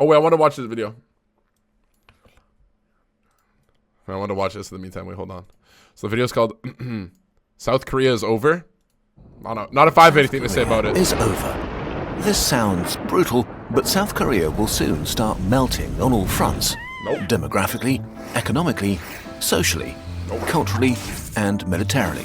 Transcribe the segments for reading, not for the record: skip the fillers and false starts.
Oh, wait, I want to watch this video. I want to watch this in the meantime. Wait, hold on. So the video is called South Korea is over. I don't know. Not if I have anything to say about it. Is over. This sounds brutal, but South Korea will soon start melting on all fronts. Nope. Demographically, economically, socially, culturally, and militarily.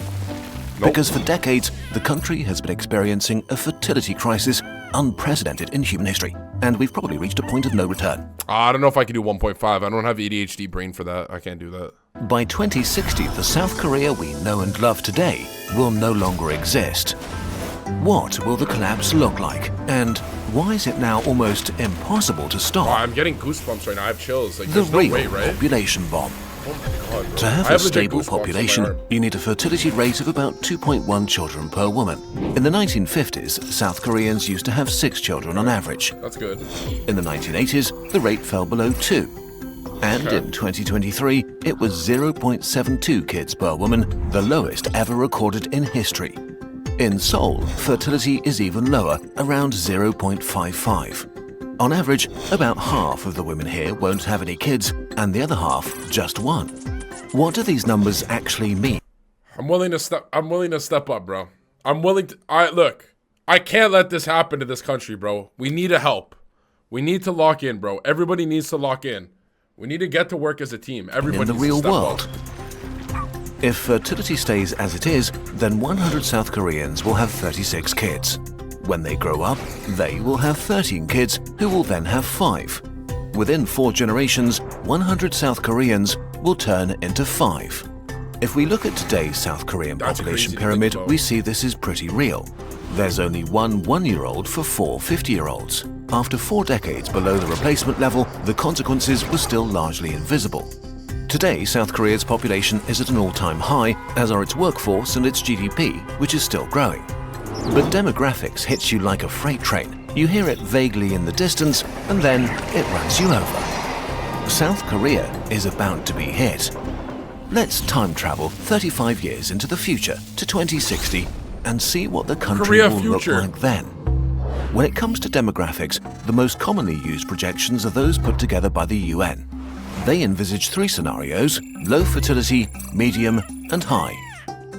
Because for decades, the country has been experiencing a fertility crisis unprecedented in human history, and we've probably reached a point of no return. I don't know if I can do 1.5. I don't have ADHD brain for that. I can't do that. By 2060, the South Korea we know and love today will no longer exist. What will the collapse look like? And why is it now almost impossible to stop? Oh, I'm getting goosebumps right now. I have chills. Like, The there's no real way, right? population bomb. Oh my God. To have I a legit stable goosebumps on my population, arm. you need a fertility rate of about 2.1 children per woman. In the 1950s, South Koreans used to have 6 children on average. That's good. In the 1980s, the rate fell below 2. And in 2023, it was 0.72 kids per woman, the lowest ever recorded in history. In Seoul, fertility is even lower, around 0.55. On average, about half of the women here won't have any kids, and the other half just one. What do these numbers actually mean? I'm willing to step up, bro. I'm willing to. Look, I can't let this happen to this country, bro. We need a help. We need to lock in, bro. Everybody needs to lock in. We need to get to work as a team. Everybody In the needs to real step world. up. If fertility stays as it is, then 100 South Koreans will have 36 kids. When they grow up, they will have 13 kids, who will then have 5. Within 4 generations, 100 South Koreans will turn into 5. If we look at today's South Korean That's population crazy to pyramid, think about. we see this is pretty real. There's only one 1-year-old for 4 50-year-olds. After 4 decades below the replacement level, the consequences were still largely invisible. Today, South Korea's population is at an all-time high, as are its workforce and its GDP, which is still growing. But demographics hits you like a freight train. You hear it vaguely in the distance, and then it runs you over. South Korea is about to be hit. Let's time travel 35 years into the future to 2060 and see what the country Korea will future. look like then. When it comes to demographics, the most commonly used projections are those put together by the UN. They envisage 3 scenarios: low fertility, medium, and high.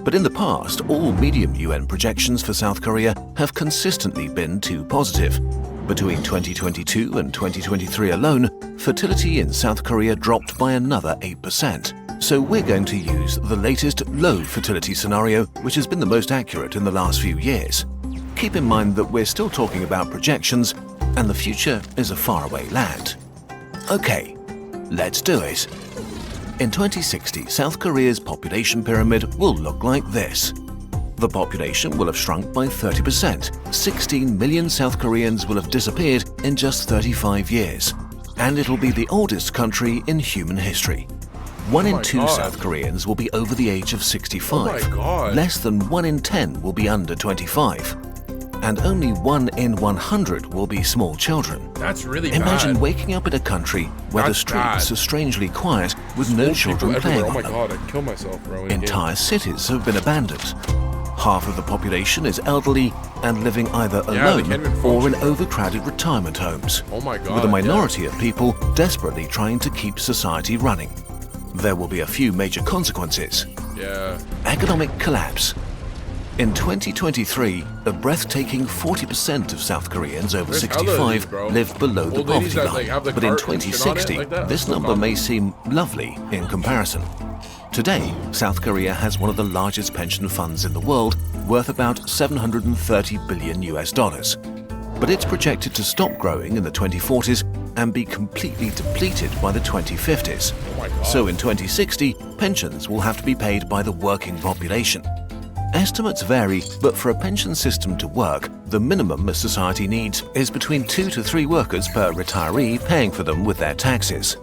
But in the past, all medium UN projections for South Korea have consistently been too positive. Between 2022 and 2023 alone, fertility in South Korea dropped by another 8%. So we're going to use the latest low fertility scenario, which has been the most accurate in the last few years. Keep in mind that we're still talking about projections, and the future is a faraway land. Okay, let's do it. In 2060, South Korea's population pyramid will look like this. The population will have shrunk by 30%. 16 million South Koreans will have disappeared in just 35 years. And it'll be the oldest country in human history. 1 in 2 God. South Koreans will be over the age of 65. Oh my God. Less than 1 in 10 will be under 25. And only 1 in 100 will be small children. That's really Imagine bad. waking up in a country where the That's streets bad. are strangely quiet with no Old children people playing everywhere. Oh on my them. God, I'd kill myself, bro. in a game. Entire cities have been abandoned. Half of the population is elderly and living either they alone can't even or in function. overcrowded retirement homes, Oh my God. with a yeah. minority of people desperately trying to keep society running. There will be a few major consequences. Yeah. Economic collapse. In 2023, a breathtaking 40% of South Koreans over There's 65 bro. lived below the Old ladies poverty that, like, line. have the But in cart and shit on it 2060, like that. this That's number common. may seem lovely in comparison. Today, South Korea has one of the largest pension funds in the world, worth about 730 billion US dollars. But it's projected to stop growing in the 2040s and be completely depleted by the 2050s. Oh my God. So in 2060, pensions will have to be paid by the working population. Estimates vary, but for a pension system to work, the minimum a society needs is between 2 to 3 workers per retiree paying for them with their taxes.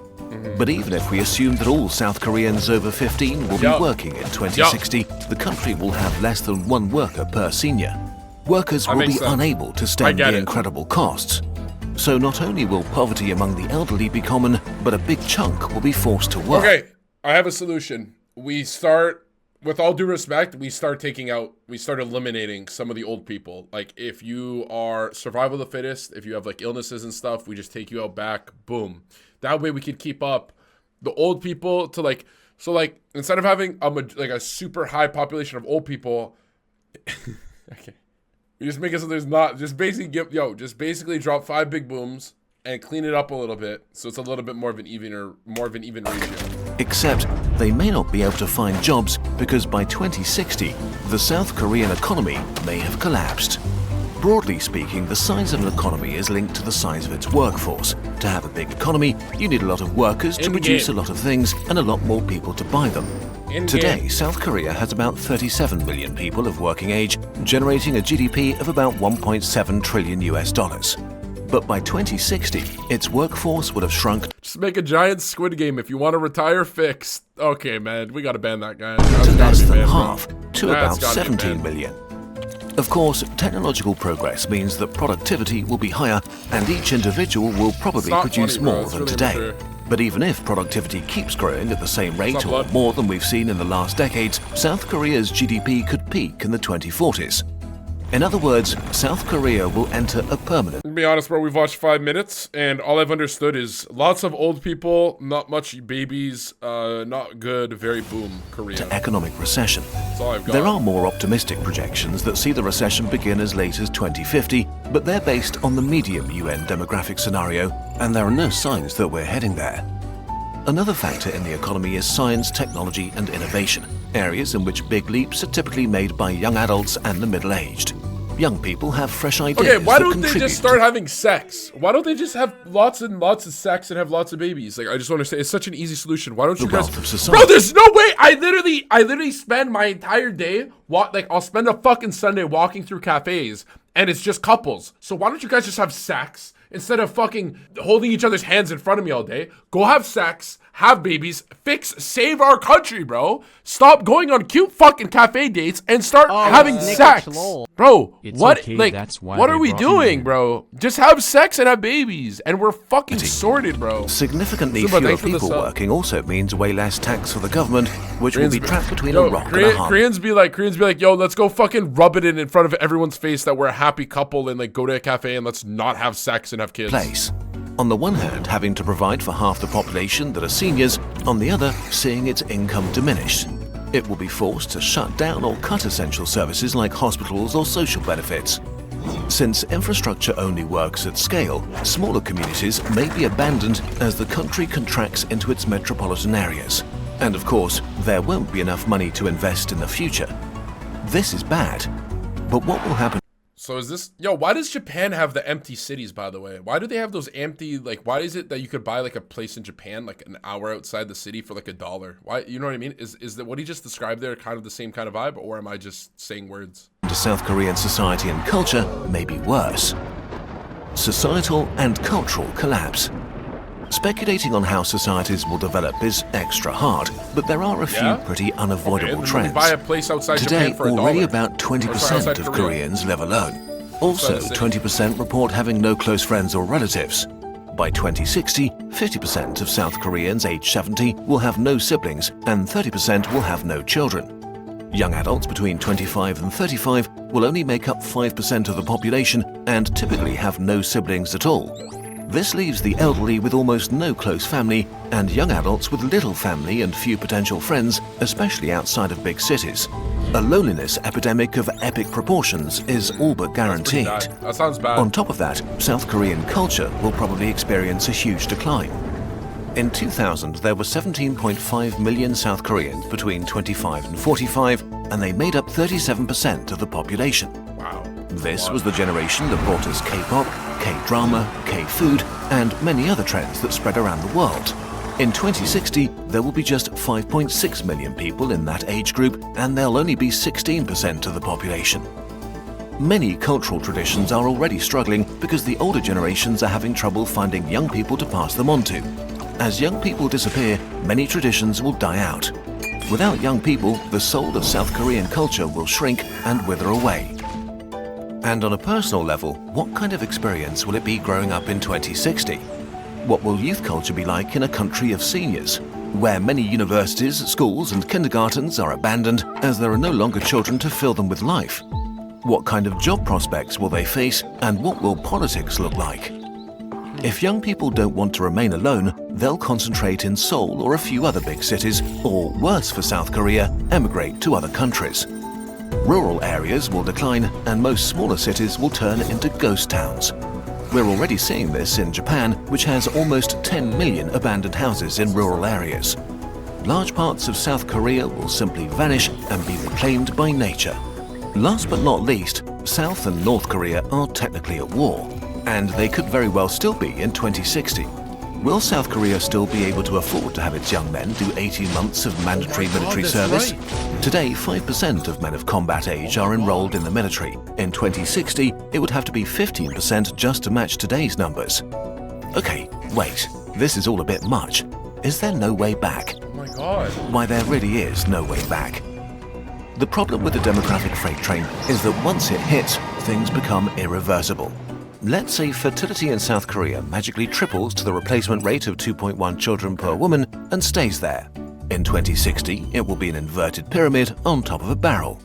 But even if we assume that all South Koreans over 15 will be Yup. working in 2060, the country will have less than 1 worker per senior. Workers will be makes sense. unable to I stem get the it. incredible costs. So not only will poverty among the elderly be common, but a big chunk will be forced to work. Okay, I have a solution. We start with all due respect, we start eliminating some of the old people. Like, if you are survival of the fittest, if you have like illnesses and stuff, we just take you out back. Boom. That way we could keep up the old people to like, so like instead of having a super high population of old people, okay, we just make it so there's not, just basically drop 5 big booms and clean it up a little bit, so it's a little bit more of an even ratio. Except they may not be able to find jobs because by 2060, the South Korean economy may have collapsed. Broadly speaking, the size of an economy is linked to the size of its workforce. To have a big economy, you need a lot of workers to produce a lot of things and a lot more people to buy them. Today, South Korea has about 37 million people of working age, generating a GDP of about 1.7 trillion US dollars. But by 2060, its workforce would have shrunk Just make a giant Squid Game. If you want to retire, fix. Okay, man, we gotta ban that guy. to less than half, to about 17 million. Of course, technological progress means that productivity will be higher and each individual will probably produce more than today. But even if productivity keeps growing at the same rate or more than we've seen in the last decades, South Korea's GDP could peak in the 2040s. In other words, South Korea will enter a permanent... To be honest, bro, we've watched 5 minutes, and all I've understood is lots of old people, not much babies, not good, very boom, Korea. ...to economic recession. That's all I've got. There are more optimistic projections that see the recession begin as late as 2050, but they're based on the medium UN demographic scenario, and there are no signs that we're heading there. Another factor in the economy is science, technology, and innovation, areas in which big leaps are typically made by young adults and the middle-aged. Young people have fresh ideas. Okay, why don't they just start having sex? Why don't they just have lots and lots of sex and have lots of babies? Like, I just want to say, it's such an easy solution. Why don't you guys... Bro, there's no way! I literally spend my entire day, I'll spend a fucking Sunday walking through cafes, and it's just couples. So why don't you guys just have sex instead of fucking holding each other's hands in front of me all day? Go have sex, have babies, save our country, bro. Stop going on cute fucking cafe dates and start having sex. Bro, what, okay, like, what are we doing, bro? Just have sex and have babies, and we're fucking sorted, bro. Significantly fewer people working also means way less tax for the government, which will be trapped between a rock and a hard Koreans be like, yo, let's go fucking rub it in front of everyone's face that we're a happy couple and like go to a cafe and let's not have sex and have kids. place. On the one hand, having to provide for half the population that are seniors, on the other, seeing its income diminish. It will be forced to shut down or cut essential services like hospitals or social benefits. Since infrastructure only works at scale, smaller communities may be abandoned as the country contracts into its metropolitan areas. And of course, there won't be enough money to invest in the future. This is bad. But what will happen? So is this, why does Japan have the empty cities, by the way? Why do they have those empty, like, why is it that you could buy like a place in Japan, like an hour outside the city for like $1? Why, you know what I mean? Is that what he just described there kind of the same kind of vibe, or am I just saying words? To South Korean society and culture may be worse. Societal and cultural collapse. Speculating on how societies will develop is extra hard, but there are a few pretty unavoidable trends. Buy a place outside Today, Japan for $1. already about 20% of Koreans live alone. Also, 20% report having no close friends or relatives. By 2060, 50% of South Koreans aged 70 will have no siblings and 30% will have no children. Young adults between 25 and 35 will only make up 5% of the population and typically have no siblings at all. This leaves the elderly with almost no close family and young adults with little family and few potential friends, especially outside of big cities. A loneliness epidemic of epic proportions is all but guaranteed. That sounds bad. On top of that, South Korean culture will probably experience a huge decline. In 2000, there were 17.5 million South Koreans between 25 and 45, and they made up 37% of the population. Wow. This was the generation that brought us K-pop, K-drama, K-food, and many other trends that spread around the world. In 2060, there will be just 5.6 million people in that age group, and they'll only be 16% of the population. Many cultural traditions are already struggling because the older generations are having trouble finding young people to pass them on to. As young people disappear, many traditions will die out. Without young people, the soul of South Korean culture will shrink and wither away. And on a personal level, what kind of experience will it be growing up in 2060? What will youth culture be like in a country of seniors? where many universities, schools and kindergartens are abandoned as there are no longer children to fill them with life. What kind of job prospects will they face, and what will politics look like? If young people don't want to remain alone, they'll concentrate in Seoul or a few other big cities, or worse for South Korea, emigrate to other countries. Rural areas will decline, and most smaller cities will turn into ghost towns. We're already seeing this in Japan, which has almost 10 million abandoned houses in rural areas. Large parts of South Korea will simply vanish and be reclaimed by nature. Last but not least, South and North Korea are technically at war, and they could very well still be in 2060. Will South Korea still be able to afford to have its young men do 18 months of mandatory military service? Right. Today, 5% of men of combat age are enrolled in the military. In 2060, it would have to be 15% just to match today's numbers. Okay, wait, this is all a bit much. Is there no way back? Oh my God. Why, there really is no way back. The problem with the demographic freight train is that once it hits, things become irreversible. Let's say fertility in South Korea magically triples to the replacement rate of 2.1 children per woman and stays there. In 2060, it will be an inverted pyramid on top of a barrel.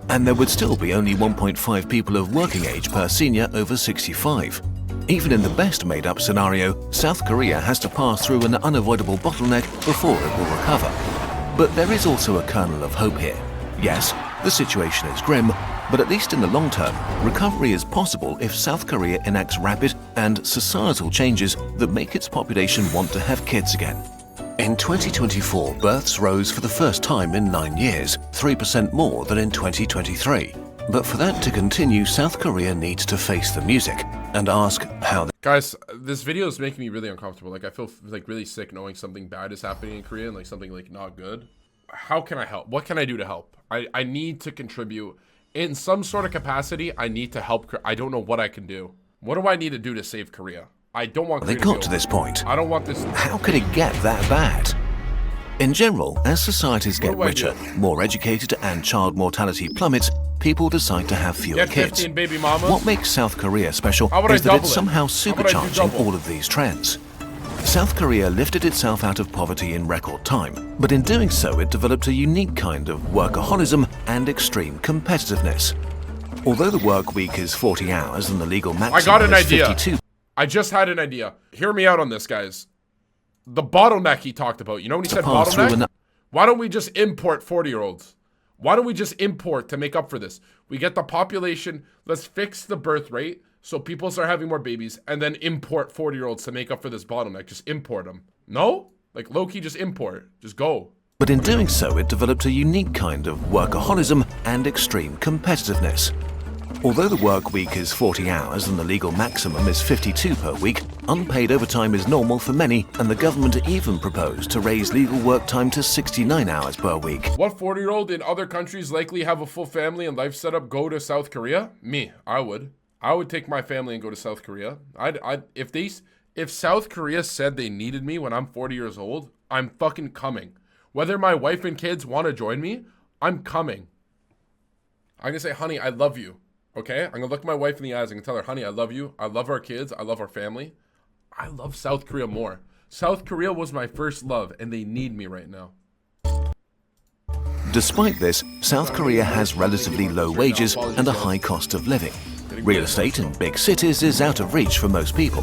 And there would still be only 1.5 people of working age per senior over 65. Even in the best made-up scenario, South Korea has to pass through an unavoidable bottleneck before it will recover. But there is also a kernel of hope here. Yes, the situation is grim, but at least in the long term, recovery is possible if South Korea enacts rapid and societal changes that make its population want to have kids again. In 2024, births rose for the first time in 9 years, 3% more than in 2023. But for that to continue, South Korea needs to face the music and ask how... Guys, this video is making me really uncomfortable. Like, I feel like really sick knowing something bad is happening in Korea and like something like not good. How can I help? What can I do to help? I need to contribute in some sort of capacity. I need to help. I don't know what I can do. What do I need to do to save Korea? I don't want Korea they got to this point. I don't want this. How could it get that bad? In general, as societies get richer, more educated, and child mortality plummets, people decide to have fewer kids. 15 baby mamas. What makes South Korea special is that it's somehow supercharging all of these trends. South Korea lifted itself out of poverty in record time, but in doing so it developed a unique kind of workaholism and extreme competitiveness. Although the work week is 40 hours and the legal maximum is 52. I just had an idea. Hear me out on this, guys. The bottleneck he talked about. You know when he said bottleneck? Why don't we just import 40-year-olds? Why don't we just import to make up for this? We get the population. Let's fix the birth rate so people start having more babies, and then import 40-year-olds to make up for this bottleneck. Just import them. No? Like low-key, just import. Just go. But in doing so, it developed a unique kind of workaholism and extreme competitiveness. Although the work week is 40 hours and the legal maximum is 52 per week, unpaid overtime is normal for many, and the government even proposed to raise legal work time to 69 hours per week. What 40-year-old in other countries likely have a full family and life setup go to South Korea? Me, I would. I would take my family and go to South Korea. If South Korea said they needed me when I'm 40 years old, I'm fucking coming. Whether my wife and kids want to join me, I'm coming. I'm gonna say, honey, I love you. Okay? I'm gonna look my wife in the eyes and tell her, honey, I love you. I love our kids. I love our family. I love South Korea more. South Korea was my first love, and they need me right now. Despite this, South Korea has relatively low wages and a high cost of living. Real estate in big cities is out of reach for most people.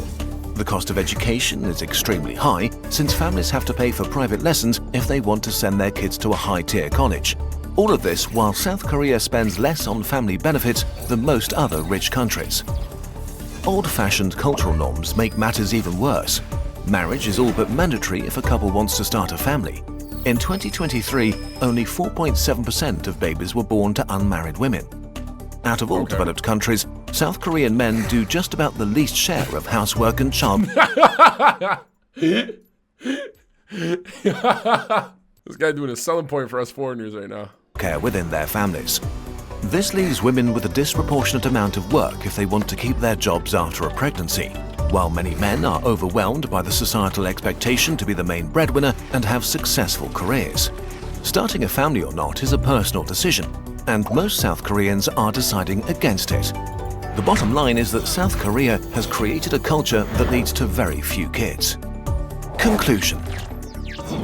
The cost of education is extremely high, since families have to pay for private lessons if they want to send their kids to a high-tier college. All of this while South Korea spends less on family benefits than most other rich countries. Old-fashioned cultural norms make matters even worse. Marriage is all but mandatory if a couple wants to start a family. In 2023, only 4.7% of babies were born to unmarried women. Out of all developed countries, South Korean men do just about the least share of housework and child... This guy doing a selling point for us foreigners right now. ...care within their families. This leaves women with a disproportionate amount of work if they want to keep their jobs after a pregnancy, while many men are overwhelmed by the societal expectation to be the main breadwinner and have successful careers. Starting a family or not is a personal decision, and most South Koreans are deciding against it. The bottom line is that South Korea has created a culture that leads to very few kids. Conclusion.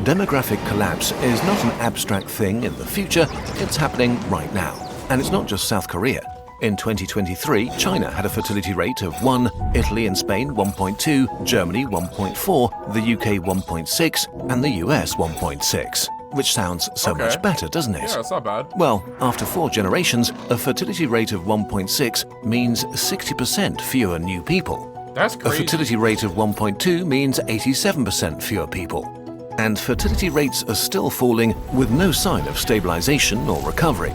Demographic collapse is not an abstract thing in the future, it's happening right now. And it's not just South Korea. In 2023, China had a fertility rate of 1, Italy and Spain 1.2, Germany 1.4, the UK 1.6, and the US 1.6. Which sounds so much better, doesn't it? Yeah, it's not bad. Well, after 4 generations, a fertility rate of 1.6 means 60% fewer new people. That's crazy. A fertility rate of 1.2 means 87% fewer people. And fertility rates are still falling with no sign of stabilization or recovery.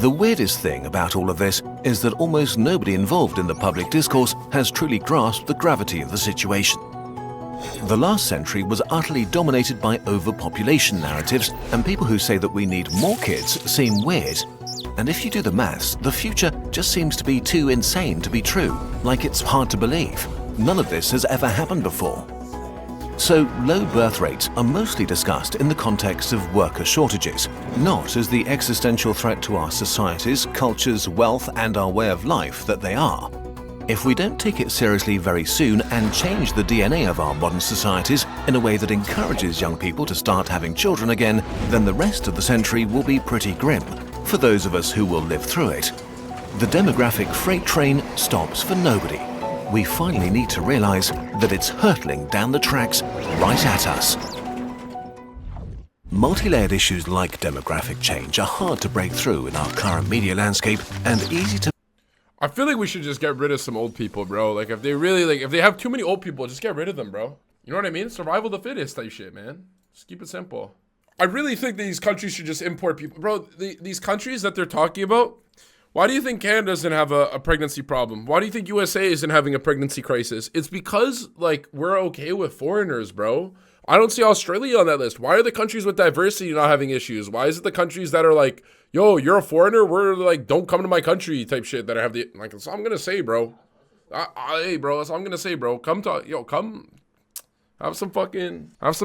The weirdest thing about all of this is that almost nobody involved in the public discourse has truly grasped the gravity of the situation. The last century was utterly dominated by overpopulation narratives, and people who say that we need more kids seem weird. And if you do the maths, the future just seems to be too insane to be true, like it's hard to believe. None of this has ever happened before. So, low birth rates are mostly discussed in the context of worker shortages, not as the existential threat to our societies, cultures, wealth, and our way of life that they are. If we don't take it seriously very soon and change the DNA of our modern societies in a way that encourages young people to start having children again, then the rest of the century will be pretty grim, for those of us who will live through it. The demographic freight train stops for nobody. We finally need to realize that it's hurtling down the tracks right at us. Multi-layered issues like demographic change are hard to break through in our current media landscape and easy to... I feel like we should just get rid of some old people, bro. Like, if they really, like, if they have too many old people, just get rid of them, bro. You know what I mean? Survival of the fittest type shit, man. Just keep it simple. I really think these countries should just import people. Bro, these countries that they're talking about, why do you think Canada doesn't have a pregnancy problem? Why do you think USA isn't having a pregnancy crisis? It's because, like, we're okay with foreigners, bro. I don't see Australia on that list. Why are the countries with diversity not having issues? Why is it the countries that are like, yo, you're a foreigner, we're like, don't come to my country type shit that I have the, like, that's all I'm gonna say, bro. Hey, bro, that's all I'm gonna say, bro. Come have some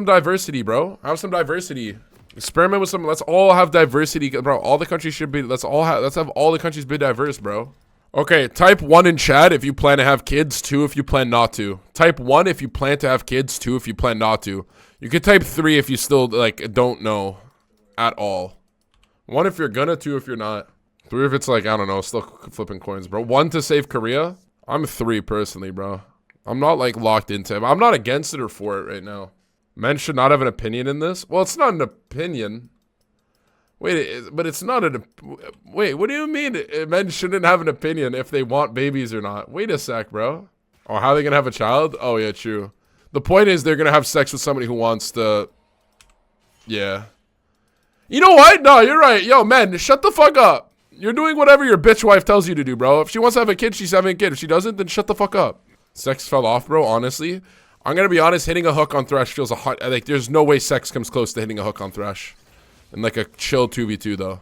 diversity, bro. Have some diversity. Experiment with some, let's all have diversity, bro. All the countries should be, let's have all the countries be diverse, bro. Okay, type 1 in chat if you plan to have kids, 2 if you plan not to. Type 1 if you plan to have kids, 2 if you plan not to. You could type 3 if you still, like, don't know at all. 1 if you're gonna, 2 if you're not. 3 if it's like, I don't know, still flipping coins, bro. 1 to save Korea. I'm 3 personally, bro. I'm not, like, locked into it. I'm not against it or for it right now. Men should not have an opinion in this. Well, it's not an opinion. Wait, but it's not an... Wait, what do you mean men shouldn't have an opinion if they want babies or not? Wait a sec, bro. Oh, how are they going to have a child? Oh, yeah, true. The point is they're going to have sex with somebody who wants to... Yeah. You know what? No, you're right. Yo, men, shut the fuck up. You're doing whatever your bitch wife tells you to do, bro. If she wants to have a kid, she's having a kid. If she doesn't, then shut the fuck up. Sex fell off, bro, honestly. I'm going to be honest, hitting a hook on Thresh feels a hot... Like, there's no way sex comes close to hitting a hook on Thresh. In, like, a chill 2v2, though.